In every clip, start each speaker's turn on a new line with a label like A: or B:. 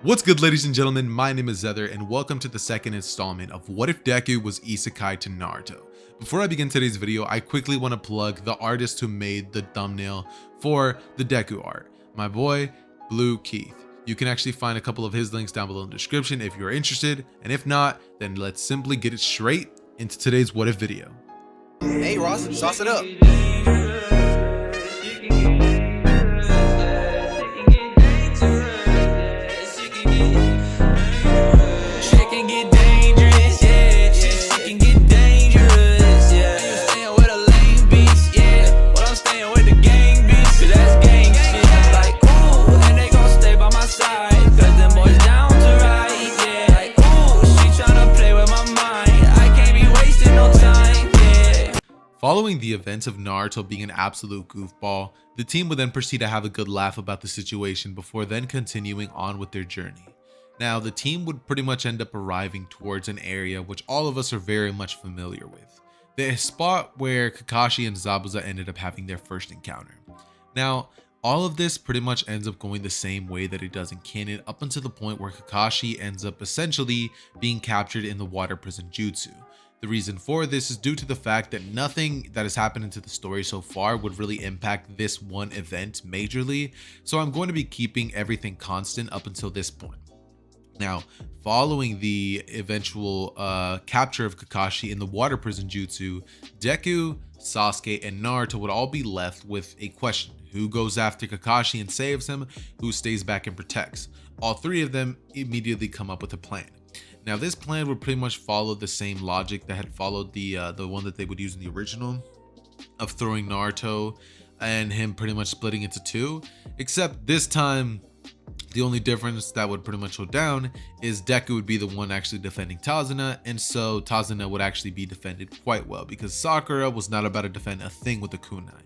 A: What's good, ladies and gentlemen? My name is Zether, and welcome to the second installment of What If Deku Was Isekai to Naruto. Before I begin today's video, I quickly want to plug the artist who made the thumbnail for the Deku art, my boy, Blue Keith. You can actually find a couple of his links down below in the description if you're interested, and if not, then let's simply get it straight into today's What If video.
B: Hey Ross, sauce it up.
A: Following the events of Naruto being an absolute goofball, the team would then proceed to have a good laugh about the situation before then continuing on with their journey. Now, the team would pretty much end up arriving towards an area which all of us are very much familiar with, the spot where Kakashi and Zabuza ended up having their first encounter. Now, all of this pretty much ends up going the same way that it does in canon, up until the point where Kakashi ends up essentially being captured in the water prison jutsu. The reason for this is due to the fact that nothing that has happened into the story so far would really impact this one event majorly, so I'm going to be keeping everything constant up until this point. Now, following the eventual capture of Kakashi in the water prison jutsu, Deku, Sasuke, and Naruto would all be left with a question. Who goes after Kakashi and saves him? Who stays back and protects? All three of them immediately come up with a plan. Now, this plan would pretty much follow the same logic that had followed the one that they would use in the original, of throwing Naruto and him pretty much splitting into two, except this time the only difference that would pretty much go down is Deku would be the one actually defending Tazuna, and so Tazuna would actually be defended quite well because Sakura was not about to defend a thing with the kunai.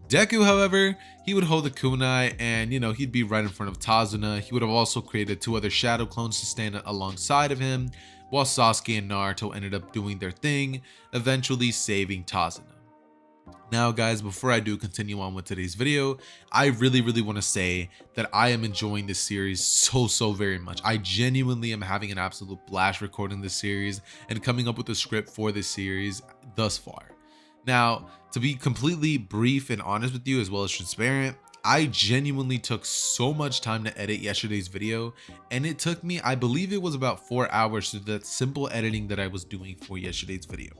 A: Deku, however, he would hold the kunai and, he'd be right in front of Tazuna. He would have also created two other shadow clones to stand alongside of him, while Sasuke and Naruto ended up doing their thing, eventually saving Tazuna. Now, guys, before I do continue on with today's video, I really want to say that I am enjoying this series so very much. I genuinely am having an absolute blast recording this series and coming up with a script for this series thus far. Now, to be completely brief and honest with you, as well as transparent, I genuinely took so much time to edit yesterday's video, and it took me, I believe it was about 4 hours to that simple editing that I was doing for yesterday's video.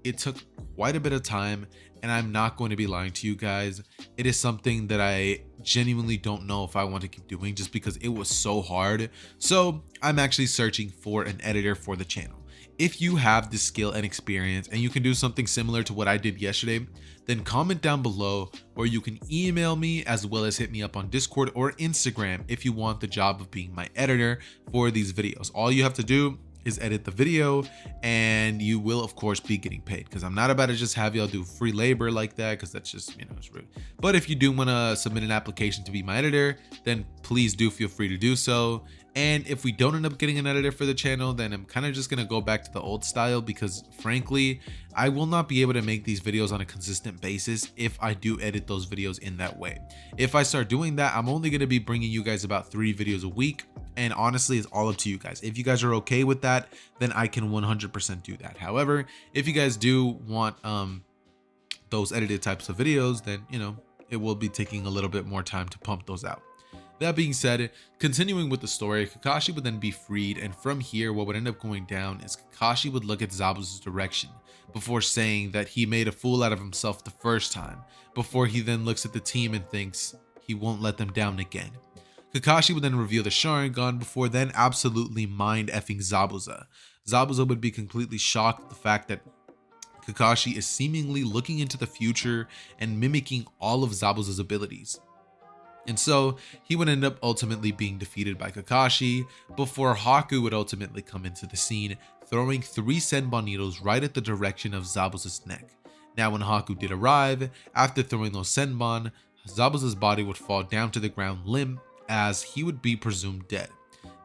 A: It took quite a bit of time, and I'm not going to be lying to you guys. It is something that I genuinely don't know if I want to keep doing just because it was so hard. So I'm actually searching for an editor for the channel. If you have the skill and experience and you can do something similar to what I did yesterday, then comment down below, or you can email me as well as hit me up on Discord or Instagram if you want the job of being my editor for these videos. All you have to do is edit the video, and you will of course be getting paid, because I'm not about to just have y'all do free labor like that, because that's just, it's rude. But if you do want to submit an application to be my editor, then please do feel free to do so. And if we don't end up getting an editor for the channel, then I'm kind of just going to go back to the old style, because frankly, I will not be able to make these videos on a consistent basis if I do edit those videos in that way. If I start doing that, I'm only going to be bringing you guys about 3 videos a week. And honestly, it's all up to you guys. If you guys are okay with that, then I can 100% do that. However, if you guys do want those edited types of videos, then, it will be taking a little bit more time to pump those out. That being said, continuing with the story, Kakashi would then be freed, and from here, what would end up going down is Kakashi would look at Zabuza's direction before saying that he made a fool out of himself the first time, before he then looks at the team and thinks he won't let them down again. Kakashi would then reveal the Sharingan before then absolutely mind-effing Zabuza. Zabuza would be completely shocked at the fact that Kakashi is seemingly looking into the future and mimicking all of Zabuza's abilities. And so he would end up ultimately being defeated by Kakashi before Haku would ultimately come into the scene, throwing 3 Senbon needles right at the direction of Zabuza's neck. Now, when Haku did arrive, after throwing those Senbon, Zabuza's body would fall down to the ground limp, as he would be presumed dead.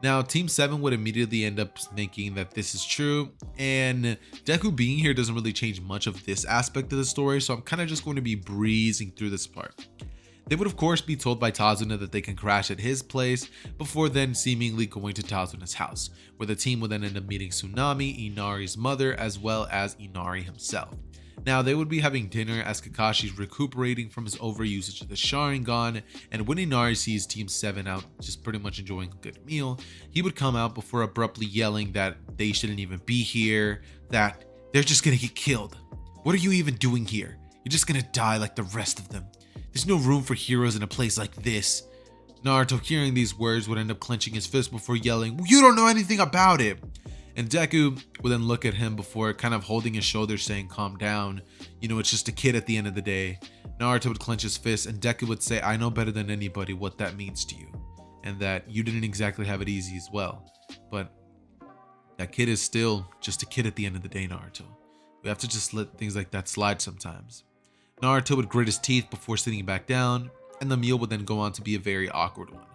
A: Now, Team 7 would immediately end up thinking that this is true, and Deku being here doesn't really change much of this aspect of the story, so I'm kind of just going to be breezing through this part. They would of course be told by Tazuna that they can crash at his place before then seemingly going to Tazuna's house, where the team would then end up meeting Tsunami, Inari's mother, as well as Inari himself. Now, they would be having dinner as Kakashi's recuperating from his overusage of the Sharingan, and when Inari sees Team 7 out just pretty much enjoying a good meal, he would come out before abruptly yelling that they shouldn't even be here, that they're just gonna get killed. What are you even doing here? You're just gonna die like the rest of them. There's no room for heroes in a place like this. Naruto, hearing these words, would end up clenching his fist before yelling, "You don't know anything about it!" And Deku would then look at him before kind of holding his shoulder saying, "Calm down. You know, it's just a kid at the end of the day." Naruto would clench his fist and Deku would say, "I know better than anybody what that means to you. And that you didn't exactly have it easy as well. But that kid is still just a kid at the end of the day, Naruto. We have to just let things like that slide sometimes." Naruto would grit his teeth before sitting back down, and the meal would then go on to be a very awkward one.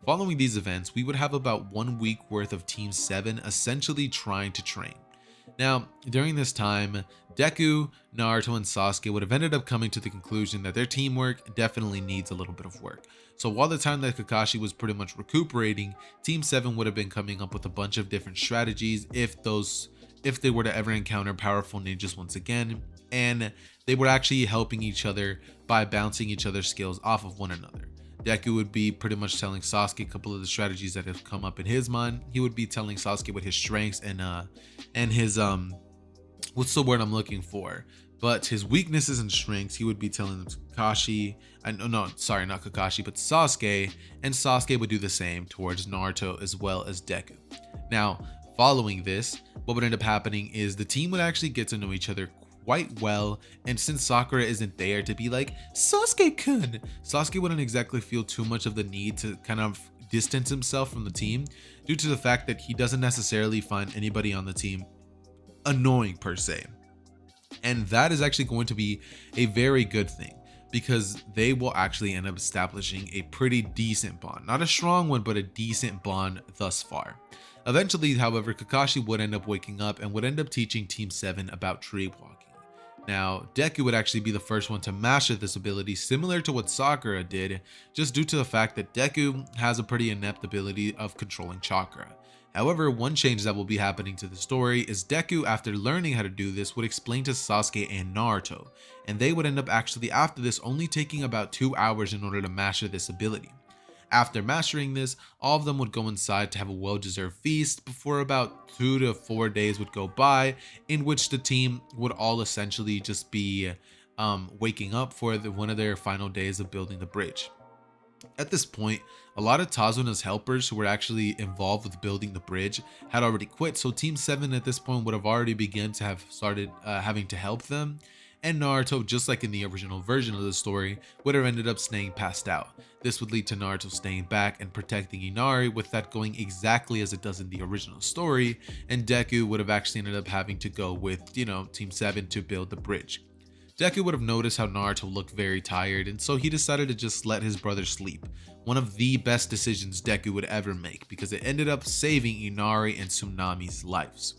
A: Following these events, we would have about 1 week worth of Team 7 essentially trying to train. Now, during this time, Deku, Naruto, and Sasuke would have ended up coming to the conclusion that their teamwork definitely needs a little bit of work. So while the time that Kakashi was pretty much recuperating, Team 7 would have been coming up with a bunch of different strategies if they were to ever encounter powerful ninjas once again, and they were actually helping each other by bouncing each other's skills off of one another. Deku would be pretty much telling Sasuke a couple of the strategies that have come up in his mind. He would be telling Sasuke what his strengths and his what's the word I'm looking for? But his weaknesses and strengths, he would be telling them to Kakashi. No, sorry, not Kakashi, but Sasuke, and Sasuke would do the same towards Naruto as well as Deku. Now, following this, what would end up happening is the team would actually get to know each other quite well, and since Sakura isn't there to be like, "Sasuke-kun," Sasuke wouldn't exactly feel too much of the need to kind of distance himself from the team due to the fact that he doesn't necessarily find anybody on the team annoying per se. And that is actually going to be a very good thing, because they will actually end up establishing a pretty decent bond. Not a strong one, but a decent bond thus far. Eventually, however, Kakashi would end up waking up and would end up teaching Team 7 about tree walking. Now, Deku would actually be the first one to master this ability, similar to what Sakura did, just due to the fact that Deku has a pretty inept ability of controlling chakra. However, one change that will be happening to the story is Deku, after learning how to do this, would explain to Sasuke and Naruto, and they would end up actually after this only taking about 2 hours in order to master this ability. After mastering this, all of them would go inside to have a well-deserved feast before about 2 to 4 days would go by, in which the team would all essentially just be waking up for one of their final days of building the bridge. At this point, a lot of Tazuna's helpers who were actually involved with building the bridge had already quit, so Team 7 at this point would have already begun to have started having to help them. And Naruto, just like in the original version of the story, would have ended up staying passed out. This would lead to Naruto staying back and protecting Inari, with that going exactly as it does in the original story, and Deku would have actually ended up having to go with, Team 7 to build the bridge. Deku would have noticed how Naruto looked very tired, and so he decided to just let his brother sleep. One of the best decisions Deku would ever make, because it ended up saving Inari and Tsunami's lives.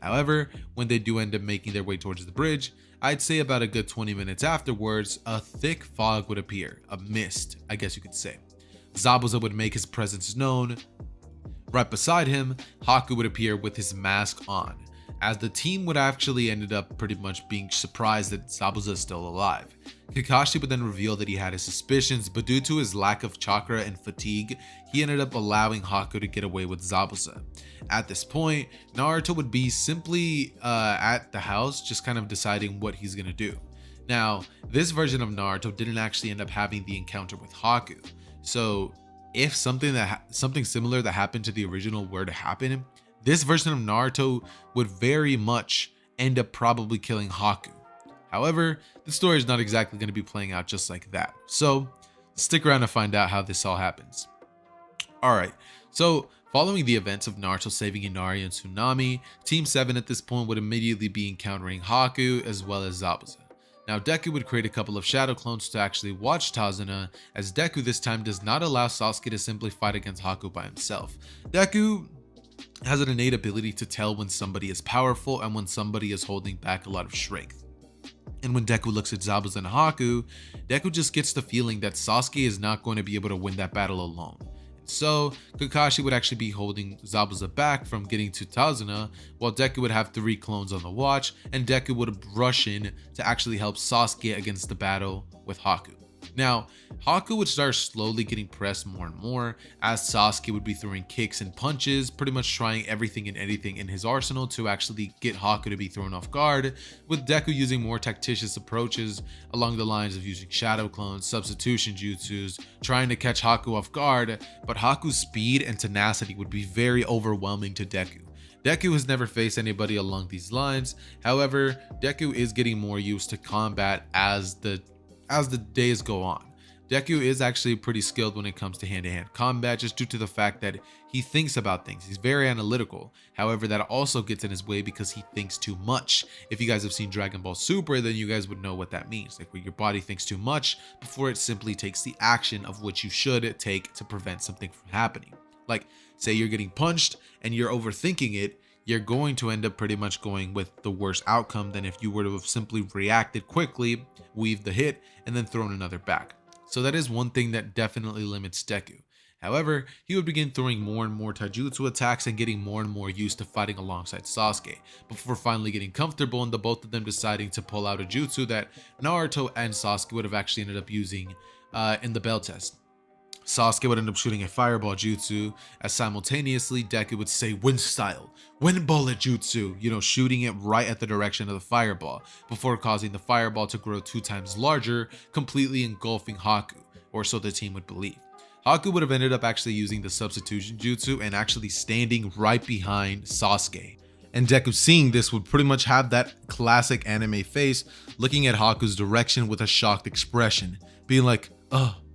A: However, when they do end up making their way towards the bridge, I'd say about a good 20 minutes afterwards, a thick fog would appear, a mist, I guess you could say. Zabuza would make his presence known. Right beside him, Haku would appear with his mask on, as the team would actually ended up pretty much being surprised that Zabuza is still alive. Kakashi would then reveal that he had his suspicions, but due to his lack of chakra and fatigue, he ended up allowing Haku to get away with Zabuza. At this point, Naruto would be simply at the house, just kind of deciding what he's gonna do. Now, this version of Naruto didn't actually end up having the encounter with Haku, so if something similar that happened to the original were to happen, this version of Naruto would very much end up probably killing Haku. However, the story is not exactly going to be playing out just like that, so stick around to find out how this all happens. Alright, so following the events of Naruto saving Inari and Tsunami, Team 7 at this point would immediately be encountering Haku as well as Zabuza. Now, Deku would create a couple of shadow clones to actually watch Tazuna, as Deku this time does not allow Sasuke to simply fight against Haku by himself. Deku has an innate ability to tell when somebody is powerful and when somebody is holding back a lot of strength. And when Deku looks at Zabuza and Haku, Deku just gets the feeling that Sasuke is not going to be able to win that battle alone. So Kakashi would actually be holding Zabuza back from getting to Tazuna, while Deku would have 3 clones on the watch, and Deku would rush in to actually help Sasuke against the battle with Haku. Now, Haku would start slowly getting pressed more and more as Sasuke would be throwing kicks and punches, pretty much trying everything and anything in his arsenal to actually get Haku to be thrown off guard, with Deku using more tactitious approaches along the lines of using shadow clones, substitution jutsus, trying to catch Haku off guard, but Haku's speed and tenacity would be very overwhelming to Deku. Deku has never faced anybody along these lines. However, Deku is getting more used to combat as the days go on. Deku is actually pretty skilled when it comes to hand-to-hand combat, just due to the fact that he thinks about things. He's very analytical. However, that also gets in his way because he thinks too much. If you guys have seen Dragon Ball Super, then you guys would know what that means. Like, where your body thinks too much before it simply takes the action of what you should take to prevent something from happening. Like, say you're getting punched and you're overthinking it, you're going to end up pretty much going with the worst outcome than if you were to have simply reacted quickly, weaved the hit, and then thrown another back. So that is one thing that definitely limits Deku. However, he would begin throwing more and more taijutsu attacks and getting more and more used to fighting alongside Sasuke, before finally getting comfortable and the both of them deciding to pull out a jutsu that Naruto and Sasuke would have actually ended up using in the bell test. Sasuke would end up shooting a fireball jutsu, as simultaneously Deku would say wind style, wind bullet jutsu, shooting it right at the direction of the fireball, before causing the fireball to grow 2 times larger, completely engulfing Haku, or so the team would believe. Haku would have ended up actually using the substitution jutsu and actually standing right behind Sasuke. And Deku, seeing this, would pretty much have that classic anime face, looking at Haku's direction with a shocked expression, being like,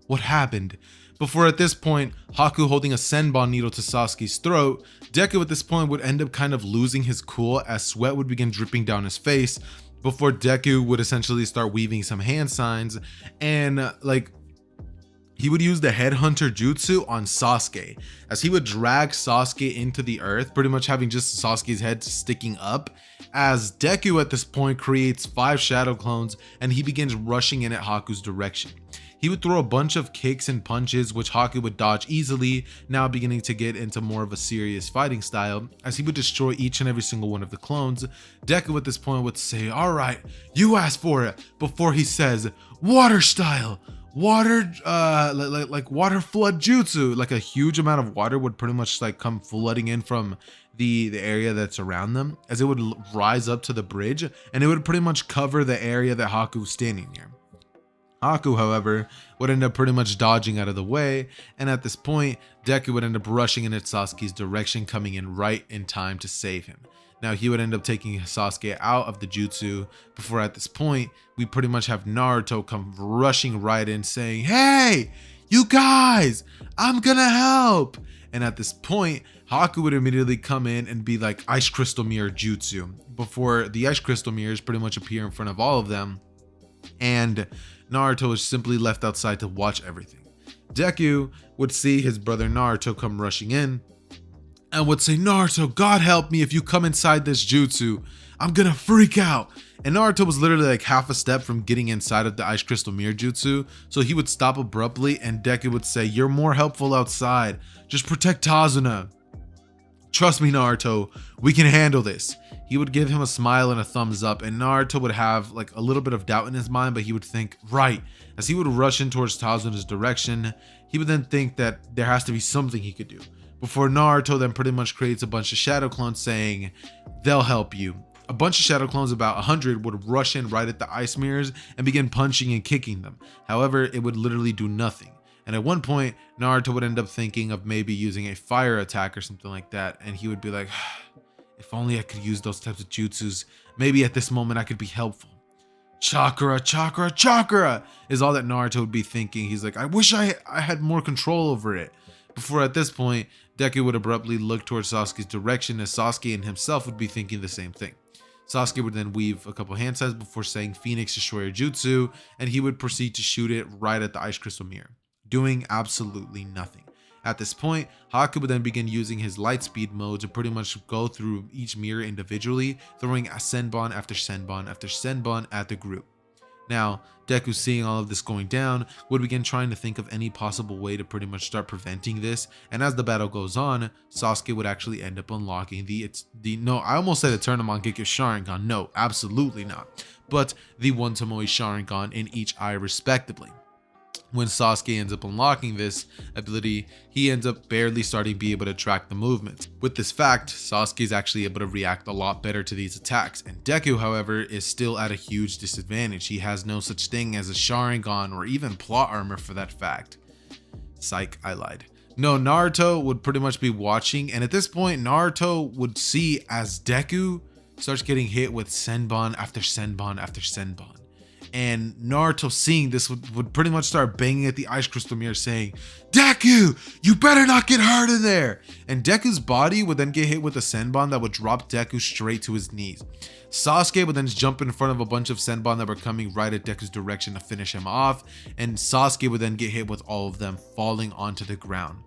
A: what happened? Before at this point, Haku holding a senbon needle to Sasuke's throat, Deku at this point would end up kind of losing his cool as sweat would begin dripping down his face, before Deku would essentially start weaving some hand signs, and he would use the headhunter jutsu on Sasuke, as he would drag Sasuke into the earth, pretty much having just Sasuke's head sticking up, as Deku at this point creates 5 shadow clones and he begins rushing in at Haku's direction. He would throw a bunch of kicks and punches, which Haku would dodge easily, now beginning to get into more of a serious fighting style, as he would destroy each and every single one of the clones. Deku at this point would say, alright, you asked for it, before he says, water style, water, like water flood jutsu, like a huge amount of water would pretty much come flooding in from the area that's around them, as it would rise up to the bridge, and it would pretty much cover the area that Haku was standing near. Haku, however, would end up pretty much dodging out of the way, and at this point, Deku would end up rushing in at Sasuke's direction, coming in right in time to save him. Now, he would end up taking Sasuke out of the jutsu, before at this point, we pretty much have Naruto come rushing right in saying, hey, you guys, I'm gonna help. And at this point, Haku would immediately come in and be like, Ice Crystal Mirror Jutsu, before the Ice Crystal Mirrors pretty much appear in front of all of them, and Naruto is simply left outside to watch everything. Deku would see his brother Naruto come rushing in and would say, Naruto, God help me if you come inside this jutsu. I'm gonna freak out. And Naruto was literally like half a step from getting inside of the Ice Crystal Mirror jutsu, so he would stop abruptly and Deku would say, you're more helpful outside. Just protect Tazuna. Trust me, Naruto, we can handle this. He would give him a smile and a thumbs up, and Naruto would have a little bit of doubt in his mind, but he would think, right. As he would rush in towards Tazuna's direction, he would then think that there has to be something he could do, before Naruto then pretty much creates a bunch of shadow clones saying, they'll help you. A bunch of shadow clones, about 100, would rush in right at the ice mirrors and begin punching and kicking them. However, it would literally do nothing. And at one point, Naruto would end up thinking of maybe using a fire attack or something like that, and he would be like, if only I could use those types of jutsus, maybe at this moment I could be helpful. Chakra, chakra, chakra is all that Naruto would be thinking. He's like, I wish I had more control over it. Before at this point, Deku would abruptly look towards Sasuke's direction, as Sasuke and himself would be thinking the same thing. Sasuke would then weave a couple hand signs before saying Phoenix Destroyer Jutsu, and he would proceed to shoot it right at the Ice Crystal Mirror, doing absolutely nothing. At this point, Haku would then begin using his light speed mode to pretty much go through each mirror individually, throwing a Senbon after Senbon after Senbon at the group. Now, Deku, seeing all of this going down, would begin trying to think of any possible way to pretty much start preventing this, and as the battle goes on, Sasuke would actually end up unlocking no, I almost said Eternal Mangekyo Sharingan, no, absolutely not, but the One Tomoe Sharingan in each eye respectively. When Sasuke ends up unlocking this ability, he ends up barely starting to be able to track the movement. With this fact, Sasuke is actually able to react a lot better to these attacks, and Deku, however, is still at a huge disadvantage. He has no such thing as a Sharingan or even plot armor for that fact. Psych, I lied. No, Naruto would pretty much be watching, and at this point, Naruto would see as Deku starts getting hit with Senbon after Senbon after Senbon. And Naruto, seeing this, would pretty much start banging at the ice crystal mirror saying, "Deku, you better not get hurt in there!" And Deku's body would then get hit with a Senbon that would drop Deku straight to his knees. Sasuke would then jump in front of a bunch of Senbon that were coming right at Deku's direction to finish him off, and Sasuke would then get hit with all of them falling onto the ground.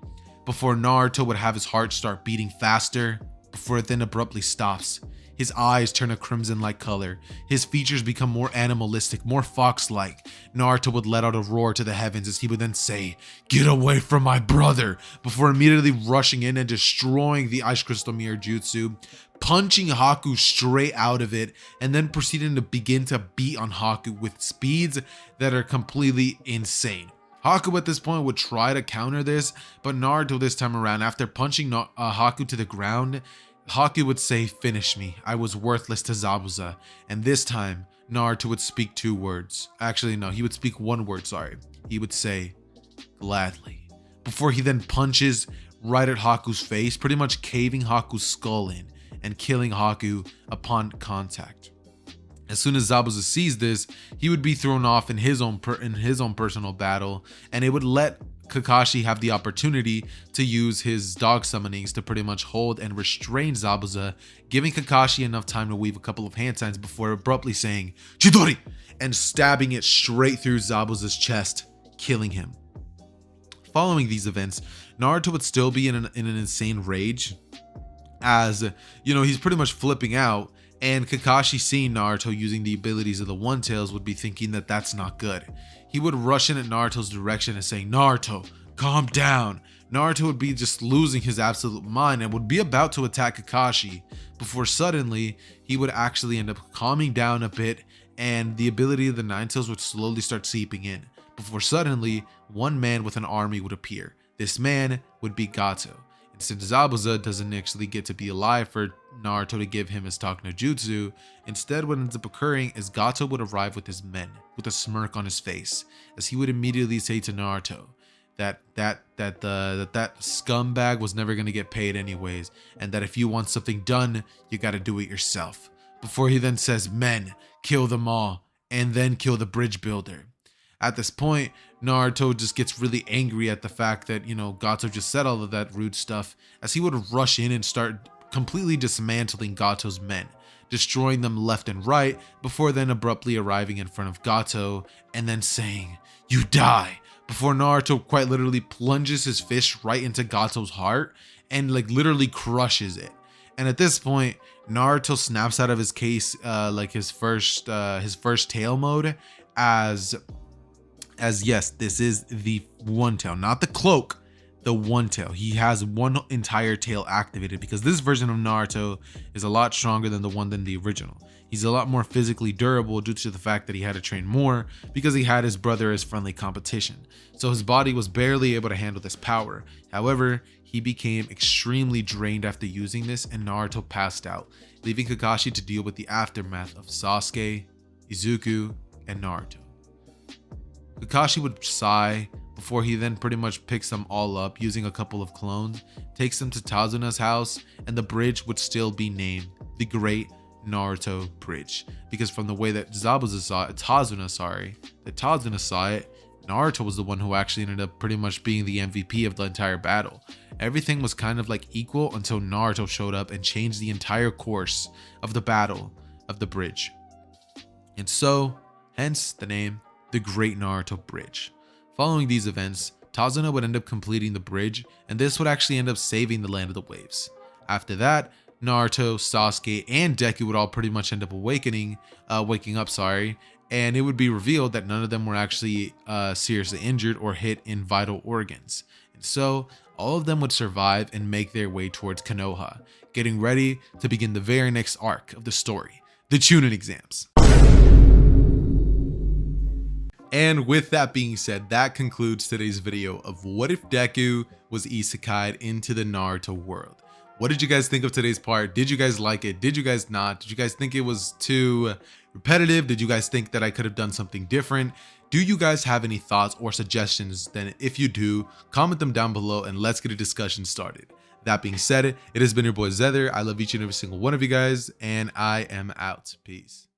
A: Before Naruto would have his heart start beating faster, before it then abruptly stops. His eyes turn a crimson-like color. His features become more animalistic, more fox-like. Naruto would let out a roar to the heavens as he would then say, "Get away from my brother," before immediately rushing in and destroying the Ice Crystal Mirror Jutsu, punching Haku straight out of it, and then proceeding to begin to beat on Haku with speeds that are completely insane. Haku at this point would try to counter this, but Naruto this time around, after punching Haku to the ground, Haku would say, "Finish me, I was worthless to Zabuza," and this time, Naruto would speak two words. Actually, no, he would speak one word, sorry. He would say, "Gladly," before he then punches right at Haku's face, pretty much caving Haku's skull in and killing Haku upon contact. As soon as Zabuza sees this, he would be thrown off in his own personal battle, and it would let Kakashi have the opportunity to use his dog summonings to pretty much hold and restrain Zabuza, giving Kakashi enough time to weave a couple of hand signs before abruptly saying "Chidori" and stabbing it straight through Zabuza's chest, killing him. Following these events, Naruto would still be in an insane rage, as he's pretty much flipping out, and Kakashi, seeing Naruto using the abilities of the One Tails, would be thinking that that's not good. He would rush in at Naruto's direction and say, "Naruto, calm down." Naruto would be just losing his absolute mind and would be about to attack Kakashi, before suddenly he would actually end up calming down a bit, and the ability of the Nine Tails would slowly start seeping in, before suddenly one man with an army would appear. This man would be Gato. And since Zabuza doesn't actually get to be alive for Naruto to give him his Talk no Jutsu, instead what ends up occurring is Gato would arrive with his men, with a smirk on his face, as he would immediately say to Naruto that scumbag was never going to get paid anyways, and that if you want something done, you got to do it yourself. Before he then says, "Men, kill them all, and then kill the bridge builder." At this point, Naruto just gets really angry at the fact that, Gato just said all of that rude stuff, as he would rush in and start completely dismantling Gato's men, destroying them left and right, before then abruptly arriving in front of Gato and then saying, "You die," before Naruto quite literally plunges his fist right into Gato's heart and literally crushes it. And at this point, Naruto snaps out of his case, his first tail mode, as yes, this is the One Tail, not the cloak, the One Tail. He has one entire tail activated, because this version of Naruto is a lot stronger than the original. He's a lot more physically durable due to the fact that he had to train more, because he had his brother as friendly competition. So his body was barely able to handle this power. However, he became extremely drained after using this, and Naruto passed out, leaving Kakashi to deal with the aftermath of Sasuke, Izuku, and Naruto. Kakashi would sigh before he then pretty much picks them all up using a couple of clones, takes them to Tazuna's house, and the bridge would still be named the Great Naruto Bridge, because from the way that Tazuna saw it, Naruto was the one who actually ended up pretty much being the MVP of the entire battle. Everything was kind of equal until Naruto showed up and changed the entire course of the battle of the bridge. And so, hence the name, the Great Naruto Bridge. Following these events, Tazuna would end up completing the bridge, and this would actually end up saving the Land of the Waves. After that, Naruto, Sasuke, and Deku would all pretty much end up waking up, and it would be revealed that none of them were actually seriously injured or hit in vital organs. And so, all of them would survive and make their way towards Konoha, getting ready to begin the very next arc of the story, the Chunin exams. And with that being said, that concludes today's video of what if Deku was isekai'd into the Naruto world. What did you guys think of today's part? Did you guys like it? Did you guys not? Did you guys think it was too repetitive? Did you guys think that I could have done something different? Do you guys have any thoughts or suggestions? Then if you do, comment them down below and let's get a discussion started. That being said, it has been your boy Zether. I love each and every single one of you guys, and I am out. Peace.